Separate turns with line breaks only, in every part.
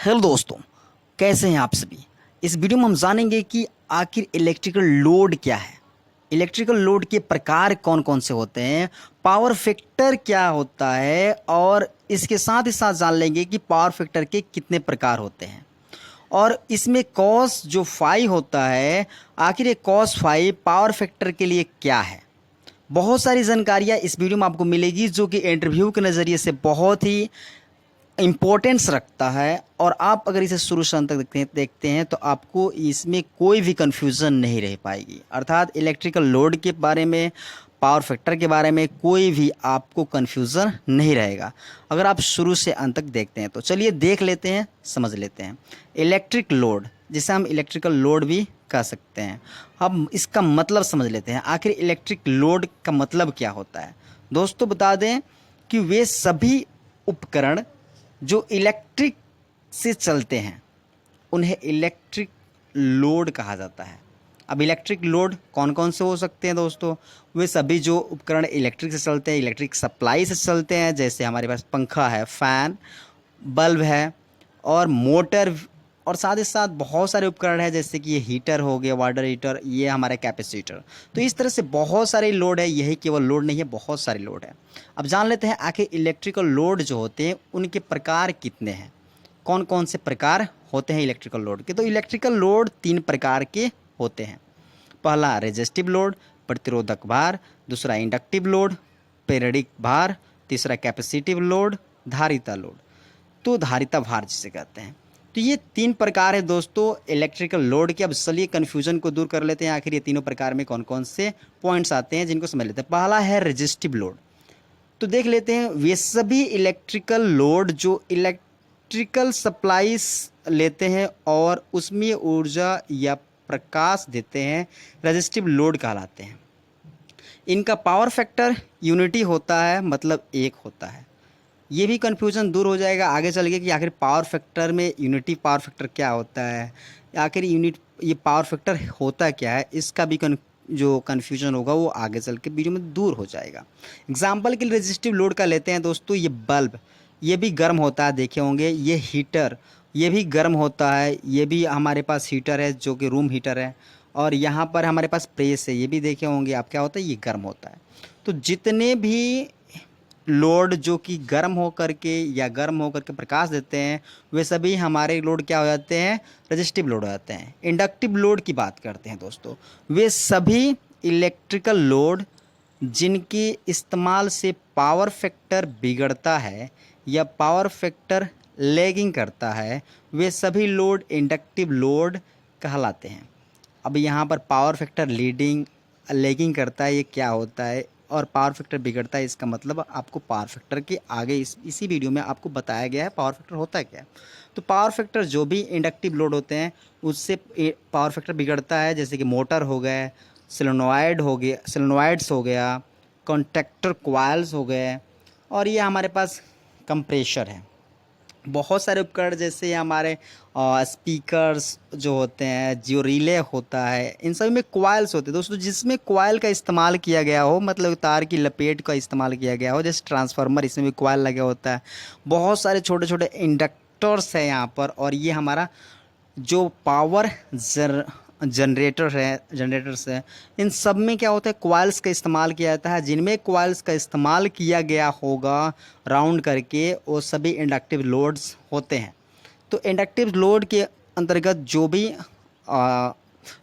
Hello दोस्तों, कैसे हैं आप सभी। इस वीडियो में हम जानेंगे कि आखिर इलेक्ट्रिकल लोड क्या है, इलेक्ट्रिकल लोड के प्रकार कौन कौन से होते हैं, पावर फैक्टर क्या होता है और इसके साथ ही साथ जान लेंगे कि पावर फैक्टर के कितने प्रकार होते हैं और इसमें कॉस जो फाई होता है, आखिर ये कॉस फाई पावर फैक्टर के लिए क्या है। बहुत सारी जानकारियाँ इस वीडियो में आपको मिलेगी जो कि इंटरव्यू के नज़रिए से बहुत ही इम्पोर्टेंस रखता है और आप अगर इसे शुरू से अंत तक देखते हैं तो आपको इसमें कोई भी कन्फ्यूज़न नहीं रह पाएगी। अर्थात इलेक्ट्रिकल लोड के बारे में, पावर फैक्टर के बारे में कोई भी आपको कन्फ्यूज़न नहीं रहेगा अगर आप शुरू से अंत तक देखते हैं। तो चलिए देख लेते हैं, समझ लेते हैं। इलेक्ट्रिक लोड, जिसे हम इलेक्ट्रिकल लोड भी कह सकते हैं, अब इसका मतलब समझ लेते हैं। आखिर इलेक्ट्रिक लोड का मतलब क्या होता है। दोस्तों बता दें कि वे सभी उपकरण जो इलेक्ट्रिक से चलते हैं उन्हें इलेक्ट्रिक लोड कहा जाता है। अब इलेक्ट्रिक लोड कौन कौन से हो सकते हैं दोस्तों, वे सभी जो उपकरण इलेक्ट्रिक से चलते हैं, इलेक्ट्रिक सप्लाई से चलते हैं, जैसे हमारे पास पंखा है, फ़ैन, बल्ब है और मोटर, और साथ ही साथ बहुत सारे उपकरण हैं जैसे कि ये हीटर हो गया, वाटर हीटर, ये हमारा कैपेसिटर। तो इस तरह से बहुत सारे लोड है, यही केवल लोड नहीं है, बहुत सारे लोड है। अब जान लेते हैं आखिर इलेक्ट्रिकल लोड जो होते हैं उनके प्रकार कितने हैं, कौन कौन से प्रकार होते हैं इलेक्ट्रिकल लोड के। तो इलेक्ट्रिकल लोड 3 प्रकार के होते हैं। पहला रेजिस्टिव लोड, प्रतिरोधक भार, दूसरा इंडक्टिव लोड, प्रेरक भार, तीसरा कैपेसिटिव लोड, धारिता लोड, तो धारिता भार जिसे कहते हैं। तो ये 3 प्रकार है दोस्तों इलेक्ट्रिकल लोड के। अब चलिए कन्फ्यूजन को दूर कर लेते हैं, आखिर ये तीनों प्रकार में कौन कौन से पॉइंट्स आते हैं जिनको समझ लेते हैं। पहला है रेजिस्टिव लोड। तो देख लेते हैं, वे सभी इलेक्ट्रिकल लोड जो इलेक्ट्रिकल सप्लाईज लेते हैं और उसमें ऊर्जा या प्रकाश देते हैं, रेजिस्टिव लोड कहलाते हैं। इनका पावर फैक्टर यूनिटी होता है, मतलब 1 होता है। ये भी कन्फ्यूज़न दूर हो जाएगा आगे चल के कि आखिर पावर फैक्टर में यूनिटी पावर फैक्टर क्या होता है, आखिर ये पावर फैक्टर होता क्या है, इसका भी जो कन्फ्यूजन होगा वो आगे चल के वीडियो में दूर हो जाएगा। एग्जाम्पल के लिए रेजिस्टिव लोड का लेते हैं दोस्तों, ये बल्ब, ये भी गर्म होता है, देखे होंगे। ये हीटर, ये भी गर्म होता है, ये भी हमारे पास हीटर है जो कि रूम हीटर है। और यहाँ पर हमारे पास प्रेस है, ये भी देखे होंगे आप, क्या होता है, ये गर्म होता है। तो जितने भी लोड जो कि गर्म होकर के या गर्म होकर के प्रकाश देते हैं, वे सभी हमारे लोड क्या हो जाते हैं, रेजिस्टिव लोड हो जाते हैं। इंडक्टिव लोड की बात करते हैं दोस्तों, वे सभी इलेक्ट्रिकल लोड जिनके इस्तेमाल से पावर फैक्टर बिगड़ता है या पावर फैक्टर लैगिंग करता है, वे सभी लोड इंडक्टिव लोड कहलाते हैं। अब यहाँ पर पावर फैक्टर लीडिंग लैगिंग करता है, ये क्या होता है, और पावर फैक्टर बिगड़ता है, इसका मतलब आपको पावर फैक्टर के आगे इसी वीडियो में आपको बताया गया है पावर फैक्टर होता है क्या। तो पावर फैक्टर जो भी इंडक्टिव लोड होते हैं उससे पावर फैक्टर बिगड़ता है, जैसे कि मोटर हो गए, सोलेनोइड्स हो गया, कॉन्टैक्टर कॉइल्स हो गए, और ये हमारे पास कंप्रेशर है। बहुत सारे उपकरण जैसे हमारे स्पीकर्स जो होते हैं, जो रिले होता है, इन सभी में कॉइल्स होते हैं दोस्तों। जिसमें कॉइल का इस्तेमाल किया गया हो, मतलब तार की लपेट का इस्तेमाल किया गया हो, जैसे ट्रांसफार्मर, इसमें भी कॉइल लगा होता है। बहुत सारे छोटे छोटे इंडक्टर्स हैं यहाँ पर, और ये हमारा जो पावर जनरेटर्स है, इन सब में क्या होता है, कॉइल्स का इस्तेमाल किया जाता है। जिनमें कॉइल्स का इस्तेमाल किया गया होगा राउंड करके, वो सभी इंडक्टिव लोड्स होते हैं। तो इंडक्टिव लोड के अंतर्गत जो भी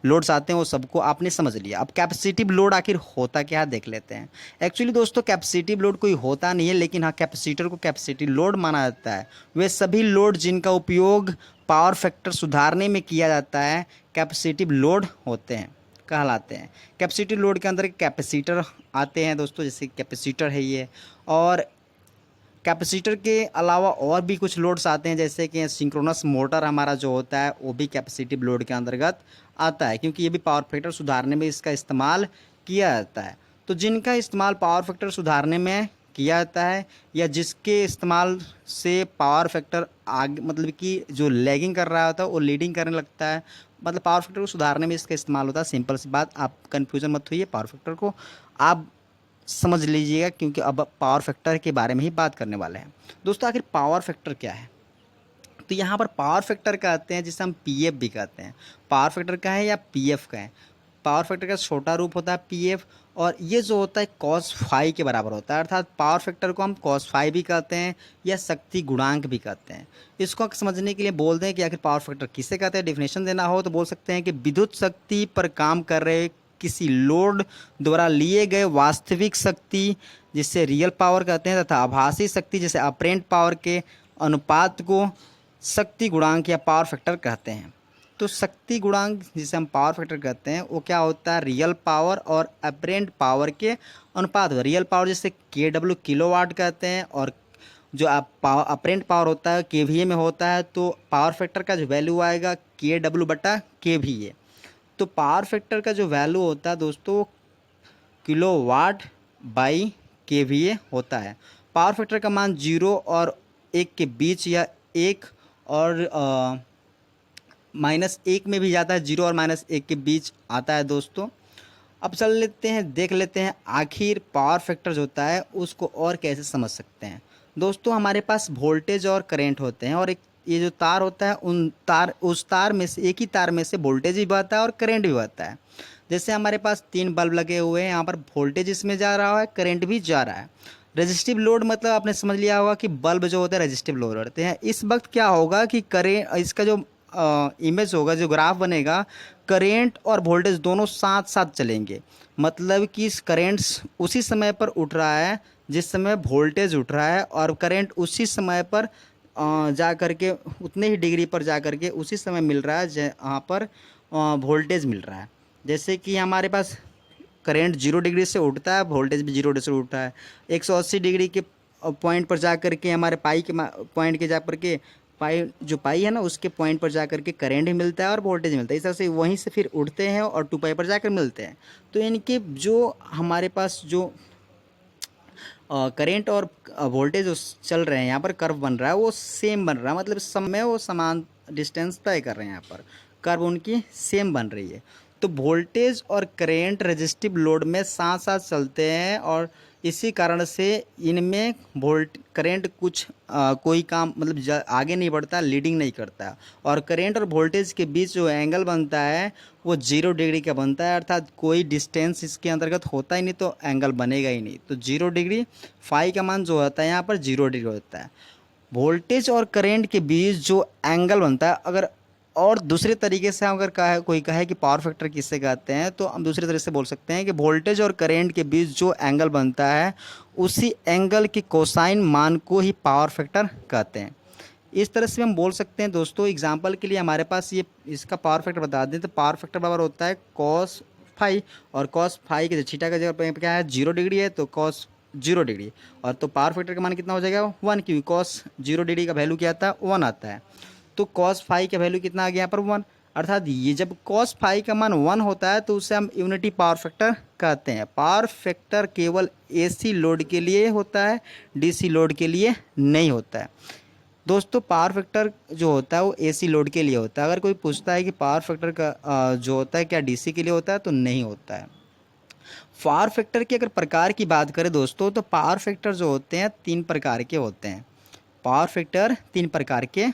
लोड्स आते हैं वो सबको आपने समझ लिया। अब कैपेसिटिव लोड आखिर होता क्या है देख लेते हैं। एक्चुअली दोस्तों कैपेसिटिव लोड कोई होता नहीं है, लेकिन हाँ कैपेसिटर को कैपेसिटिव लोड माना जाता है। वे सभी लोड जिनका उपयोग पावर फैक्टर सुधारने में किया जाता है, कैपेसिटिव लोड होते हैं, कहलाते हैं। कैपेसिटिव लोड के अंदर कैपेसिटर आते हैं दोस्तों, जैसे कैपेसिटर है ये, और कैपेसिटर के अलावा और भी कुछ लोड्स आते हैं, जैसे कि सिंक्रोनस मोटर हमारा जो होता है वो भी कैपेसिटिव लोड के अंतर्गत आता है, क्योंकि ये भी पावर फैक्टर सुधारने में इसका इस्तेमाल किया जाता है। तो जिनका इस्तेमाल पावर फैक्टर सुधारने में किया जाता है, या जिसके इस्तेमाल से पावर फैक्टर आगे, मतलब कि जो लैगिंग कर रहा होता है वो लीडिंग करने लगता है, मतलब पावर फैक्टर को सुधारने में इसका इस्तेमाल होता है। सिंपल सी बात, आप कन्फ्यूजन मत होइए, पावर फैक्टर को आप समझ लीजिएगा, क्योंकि अब पावर फैक्टर के बारे में ही बात करने वाले हैं दोस्तों। आखिर पावर फैक्टर क्या है। तो यहाँ पर पावर फैक्टर कहते हैं जिसे हम पीएफ भी कहते हैं। पावर फैक्टर का है या पीएफ का है। पावर फैक्टर का छोटा रूप होता है पीएफ, और ये जो होता है कॉस फाई के बराबर होता है, अर्थात पावर फैक्टर को हम कॉस फाई भी कहते हैं या शक्ति गुणांक भी कहते हैं। इसको समझने के लिए बोलते हैं कि आखिर पावर फैक्टर किसे कहते हैं। डेफिनेशन देना हो तो बोल सकते हैं कि विद्युत शक्ति पर काम कर रहे किसी लोड द्वारा लिए गए वास्तविक शक्ति जिससे रियल पावर कहते हैं, तथा आभासी शक्ति जिसे अपरेंट पावर के अनुपात को शक्ति गुणांक या पावर फैक्टर कहते हैं। तो शक्ति गुणांक जिसे हम पावर फैक्टर कहते हैं वो क्या होता है, रियल पावर और अपरेंट पावर के अनुपात। रियल पावर जिसे KW किलोवाट कहते हैं, और जो अपरेंट पावर होता है KVA में होता है। तो पावर फैक्टर का जो वैल्यू आएगा KW/KVA। तो पावर फैक्टर का जो वैल्यू होता है दोस्तों किलोवाट बाई KVA होता है। पावर फैक्टर का मान 0 और 1 के बीच या 1 और -1 में भी जाता है, 0 और -1 के बीच आता है दोस्तों। अब चल लेते हैं, देख लेते हैं आखिर पावर फैक्टर जो होता है उसको और कैसे समझ सकते हैं। दोस्तों हमारे पास वोल्टेज और करंट होते हैं, और एक ये जो तार होता है उस तार में से एक ही तार में से वोल्टेज भी बहता है और करंट भी बहता है। जैसे हमारे पास 3 बल्ब लगे हुए हैं, यहाँ पर वोल्टेज इसमें जा रहा है, करंट भी जा रहा है। रेजिस्टिव लोड मतलब आपने समझ लिया होगा कि बल्ब जो होते हैं रेजिस्टिव लोड होते हैं। इस वक्त क्या होगा कि करेंट, इसका जो इमेज होगा, जो ग्राफ बनेगा, करेंट और वोल्टेज दोनों साथ साथ चलेंगे। मतलब कि करेंट उसी समय पर उठ रहा है जिस समय वोल्टेज उठ रहा है, और करंट उसी समय पर जा कर के उतने ही डिग्री पर जा कर के उसी समय मिल रहा है जहाँ पर वोल्टेज मिल रहा है। जैसे कि हमारे पास करंट 0 डिग्री से उठता है, वोल्टेज भी 0 डिग्री से उठता है। 180 डिग्री के पॉइंट पर जा कर के हमारे पाई के पॉइंट के जा कर के पाई है ना, उसके पॉइंट पर जा कर के करंट भी मिलता है और वोल्टेज मिलता है। इस तरह से वहीं से फिर उठते हैं और 2 पाई पर जाकर मिलते हैं। तो इनके जो हमारे पास जो करंट और वोल्टेज चल रहे हैं, यहाँ पर कर्व बन रहा है वो सेम बन रहा है, मतलब समय वो समान डिस्टेंस तय कर रहे हैं। यहाँ पर कर्व उनकी सेम बन रही है। तो वोल्टेज और करंट रेजिस्टिव लोड में साथ साथ चलते हैं, और इसी कारण से इनमें करंट कोई काम मतलब आगे नहीं बढ़ता, लीडिंग नहीं करता। और करंट और वोल्टेज के बीच जो एंगल बनता है वो 0 डिग्री का बनता है, अर्थात कोई डिस्टेंस इसके अंतर्गत होता ही नहीं तो एंगल बनेगा ही नहीं। तो 0 डिग्री, फाई का मान जो होता है यहाँ पर 0 डिग्री होता है। वोल्टेज और करंट के बीच जो एंगल बनता है, अगर और दूसरे तरीके से अगर कोई कहे कि पावर फैक्टर किससे कहते हैं, तो हम दूसरे तरीके से बोल सकते हैं कि वोल्टेज और करंट के बीच जो एंगल बनता है उसी एंगल की कोसाइन मान को ही पावर फैक्टर कहते हैं। इस तरह से हम बोल सकते हैं दोस्तों। एग्जांपल के लिए हमारे पास ये इसका पावर फैक्टर बता दें तो पावर फैक्टर बराबर होता है कॉस फाई, और कॉस फाई के थीटा का जगह पे क्या है 0 डिग्री है, तो कॉस 0 डिग्री, और तो पावर फैक्टर का मान कितना हो जाएगा 1, क्योंकि कॉस 0 डिग्री का वैल्यू क्या आता है 1 आता है। तो कॉस फाई का वैल्यू कितना आ गया यहाँ पर 1, अर्थात ये जब कॉस फाई का मान 1 होता है तो उसे हम यूनिटी पावर फैक्टर कहते हैं। पावर फैक्टर केवल AC लोड के लिए होता है, DC लोड के लिए नहीं होता है। दोस्तों पावर फैक्टर जो होता है वो AC लोड के लिए होता है। अगर कोई पूछता है कि पावर फैक्टर का जो होता है क्या DC के लिए होता है, तो नहीं होता है। पावर फैक्टर की अगर प्रकार की बात करें दोस्तों, तो पावर फैक्टर जो होते हैं 3 प्रकार के होते हैं। पावर फैक्टर 3 प्रकार के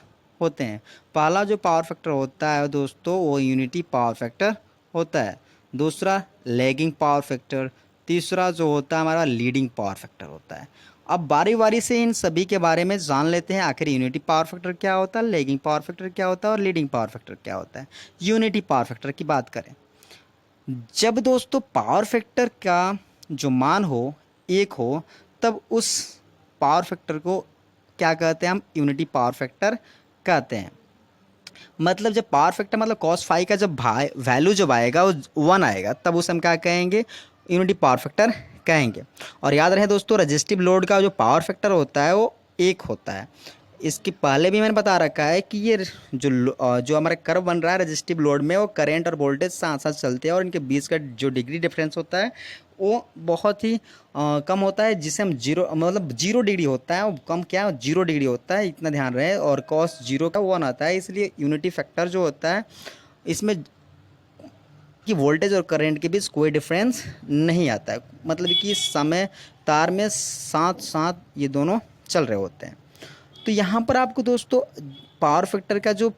होते हैं। पहला जो पावर फैक्टर होता है दोस्तों वो यूनिटी पावर फैक्टर होता है। दूसरा लैगिंग पावर फैक्टर, तीसरा जो होता है हमारा लीडिंग पावर फैक्टर होता है। अब बारी बारी से इन सभी के बारे में जान लेते हैं। आखिर यूनिटी पावर फैक्टर क्या होता है, लैगिंग पावर फैक्टर क्या होता है और लीडिंग पावर फैक्टर क्या होता है। यूनिटी पावर फैक्टर की बात करें, जब दोस्तों पावर फैक्टर का जो मान हो 1 हो, तब उस पावर फैक्टर को क्या कहते हैं हम, यूनिटी पावर फैक्टर कहते हैं। मतलब जब पावर फैक्टर मतलब कॉस फाई का जब वैल्यू जब आएगा वो 1 आएगा, तब उसे हम क्या कहेंगे, यूनिटी पावर फैक्टर कहेंगे। और याद रहे दोस्तों रेजिस्टिव लोड का जो पावर फैक्टर होता है वो 1 होता है। इसके पहले भी मैंने बता रखा है कि ये जो हमारा कर्व बन रहा है रेजिस्टिव लोड में, वो करंट और वोल्टेज साथ साथ चलते हैं, और इनके बीच का जो डिग्री डिफरेंस होता है वो बहुत ही कम होता है, जिसे हम 0 डिग्री होता है। वो कम क्या 0 डिग्री होता है, इतना ध्यान रहे। और कॉस 0 का 1 आता है, इसलिए यूनिटी फैक्टर जो होता है इसमें कि वोल्टेज और करंट के बीच कोई डिफरेंस नहीं आता है। मतलब कि समय तार में साथ साथ ये दोनों चल रहे होते हैं। तो यहाँ पर आपको दोस्तों पावर फैक्टर का जो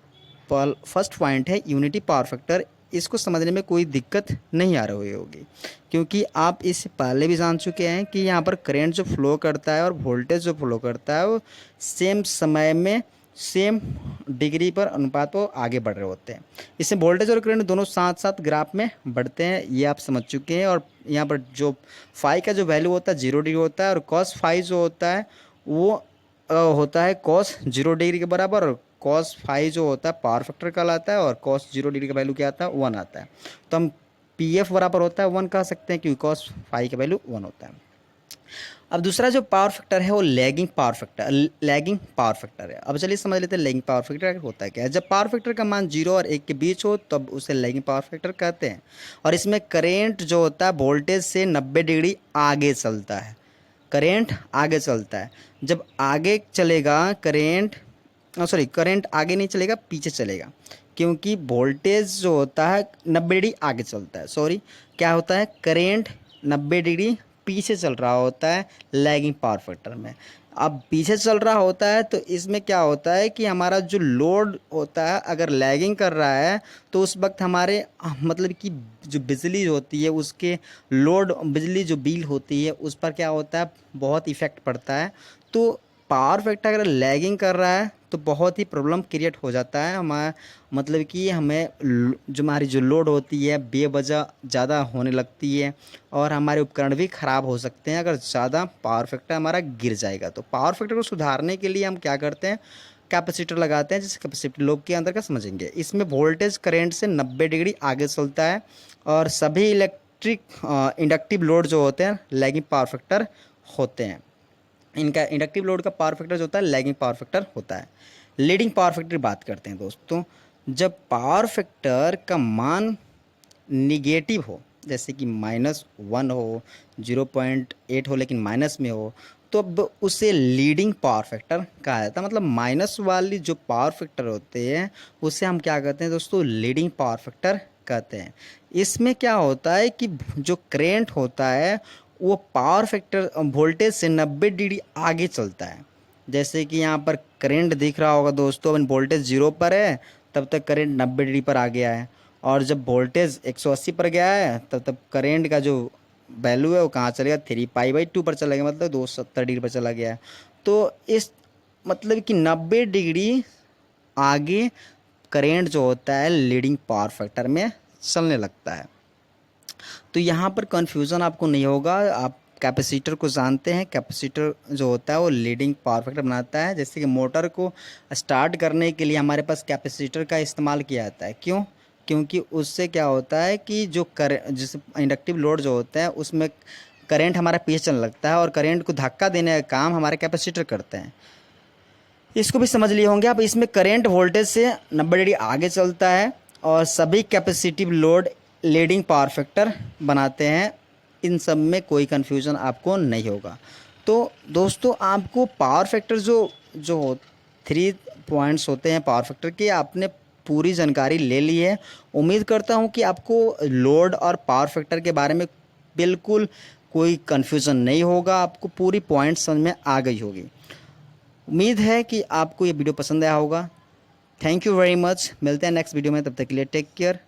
फर्स्ट पॉइंट है यूनिटी पावर फैक्टर, इसको समझने में कोई दिक्कत नहीं आ रही होगी, क्योंकि आप इससे पहले भी जान चुके हैं कि यहाँ पर करंट जो फ्लो करता है और वोल्टेज जो फ्लो करता है वो सेम समय में सेम डिग्री पर अनुपात वो आगे बढ़ रहे होते हैं। इसमें वोल्टेज और करंट दोनों साथ साथ ग्राफ में बढ़ते हैं, ये आप समझ चुके हैं। और यहाँ पर जो फाई का जो वैल्यू होता है 0 डिग्री होता है, और कॉस फाई जो होता है वो होता है कॉस 0 डिग्री के बराबर, और कॉस फाई जो होता है पावर फैक्टर कहलाता है, और कॉस 0 डिग्री का वैल्यू क्या आता है 1 आता है। तो हम पी एफ बराबर होता है 1 कह सकते हैं, क्योंकि कॉस फाई का वैल्यू 1 होता है। अब दूसरा जो पावर फैक्टर है वो लैगिंग पावर फैक्टर है। अब चलिए समझ लेते हैं लैगिंग पावर फैक्टर होता है क्या है। जब पावर फैक्टर का मान 0 और 1 के बीच हो तब उसे लैगिंग पावर फैक्टर कहते हैं। और इसमें करेंट जो होता है वोल्टेज से 90 डिग्री आगे चलता है। करेंट आगे चलता है, जब आगे चलेगा करंट आगे नहीं चलेगा, पीछे चलेगा, क्योंकि वोल्टेज जो होता है 90 डिग्री आगे चलता है। क्या होता है, करेंट 90 डिग्री पीछे चल रहा होता है लैगिंग पावर फैक्टर में। अब पीछे चल रहा होता है तो इसमें क्या होता है कि हमारा जो लोड होता है अगर लैगिंग कर रहा है तो उस वक्त हमारे मतलब कि जो बिजली होती है उसके बिजली जो बिल होती है उस पर क्या होता है, बहुत इफ़ेक्ट पड़ता है। तो पावर फैक्टर अगर लैगिंग कर रहा है तो बहुत ही प्रॉब्लम क्रिएट हो जाता है हमारा, मतलब कि हमें जो हमारी जो लोड होती है बेवजह ज़्यादा होने लगती है, और हमारे उपकरण भी ख़राब हो सकते हैं अगर ज़्यादा पावर फैक्टर हमारा गिर जाएगा। तो पावर फैक्टर को सुधारने के लिए हम क्या करते हैं, कैपेसिटर लगाते हैं, जिस कैपेसिटर लोब के अंदर का समझेंगे। इसमें वोल्टेज करंट से 90 डिग्री आगे चलता है, और सभी इंडक्टिव लोड जो होते हैं लैगिंग पावर फैक्टर होते हैं। इनका इंडक्टिव लोड का पावर फैक्टर जो होता है लैगिंग पावर फैक्टर होता है। लीडिंग पावर फैक्टर की बात करते हैं दोस्तों। जब पावर फैक्टर का मान निगेटिव हो, जैसे कि -1 हो, 0.8 हो लेकिन माइनस में हो, तो अब उसे लीडिंग पावर फैक्टर कहा जाता है। मतलब माइनस वाली जो पावर फैक्टर होते हैं उसे हम क्या कहते हैं दोस्तों, लीडिंग पावर फैक्टर कहते हैं। इसमें क्या होता है कि जो करेंट होता है वो पावर फैक्टर वोल्टेज से 90 डिग्री आगे चलता है। जैसे कि यहाँ पर करंट दिख रहा होगा दोस्तों, अब वोल्टेज 0 पर है तब तक करंट 90 डिग्री पर आ गया है, और जब वोल्टेज 180 पर गया है तब करंट का जो वैल्यू है वो कहाँ चलेगा, 3π/2 पर चला गया, मतलब 270 डिग्री पर चला गया है। तो इस मतलब कि 90 डिग्री आगे करंट जो होता है लीडिंग पावर फैक्टर में चलने लगता है। तो यहाँ पर कन्फ्यूज़न आपको नहीं होगा, आप कैपेसिटर को जानते हैं। कैपेसिटर जो होता है वो लीडिंग पावर फैक्टर बनाता है। जैसे कि मोटर को स्टार्ट करने के लिए हमारे पास कैपेसिटर का इस्तेमाल किया जाता है। क्यों? क्योंकि उससे क्या होता है कि जैसे इंडक्टिव लोड जो होता है उसमें करंट हमारा पीछे चलने लगता है, और करंट को धक्का देने का काम हमारे कैपेसिटर करते हैं। इसको भी समझ लिए होंगे आप। इसमें करंट वोल्टेज से 90 डिग्री आगे चलता है, और सभी capacitive load leading power factor बनाते हैं। इन सब में कोई कन्फ्यूज़न आपको नहीं होगा। तो दोस्तों आपको पावर फैक्टर जो जो 3 पॉइंट्स होते हैं पावर फैक्टर के, आपने पूरी जानकारी ले ली है। उम्मीद करता हूँ कि आपको लोड और पावर फैक्टर के बारे में बिल्कुल कोई कन्फ्यूज़न नहीं होगा, आपको पूरी पॉइंट समझ में आ गई होगी। उम्मीद है कि आपको ये वीडियो पसंद आया होगा। Thank you very much. मिलते हैं नेक्स्ट वीडियो में, तब तक के लिए टेक केयर।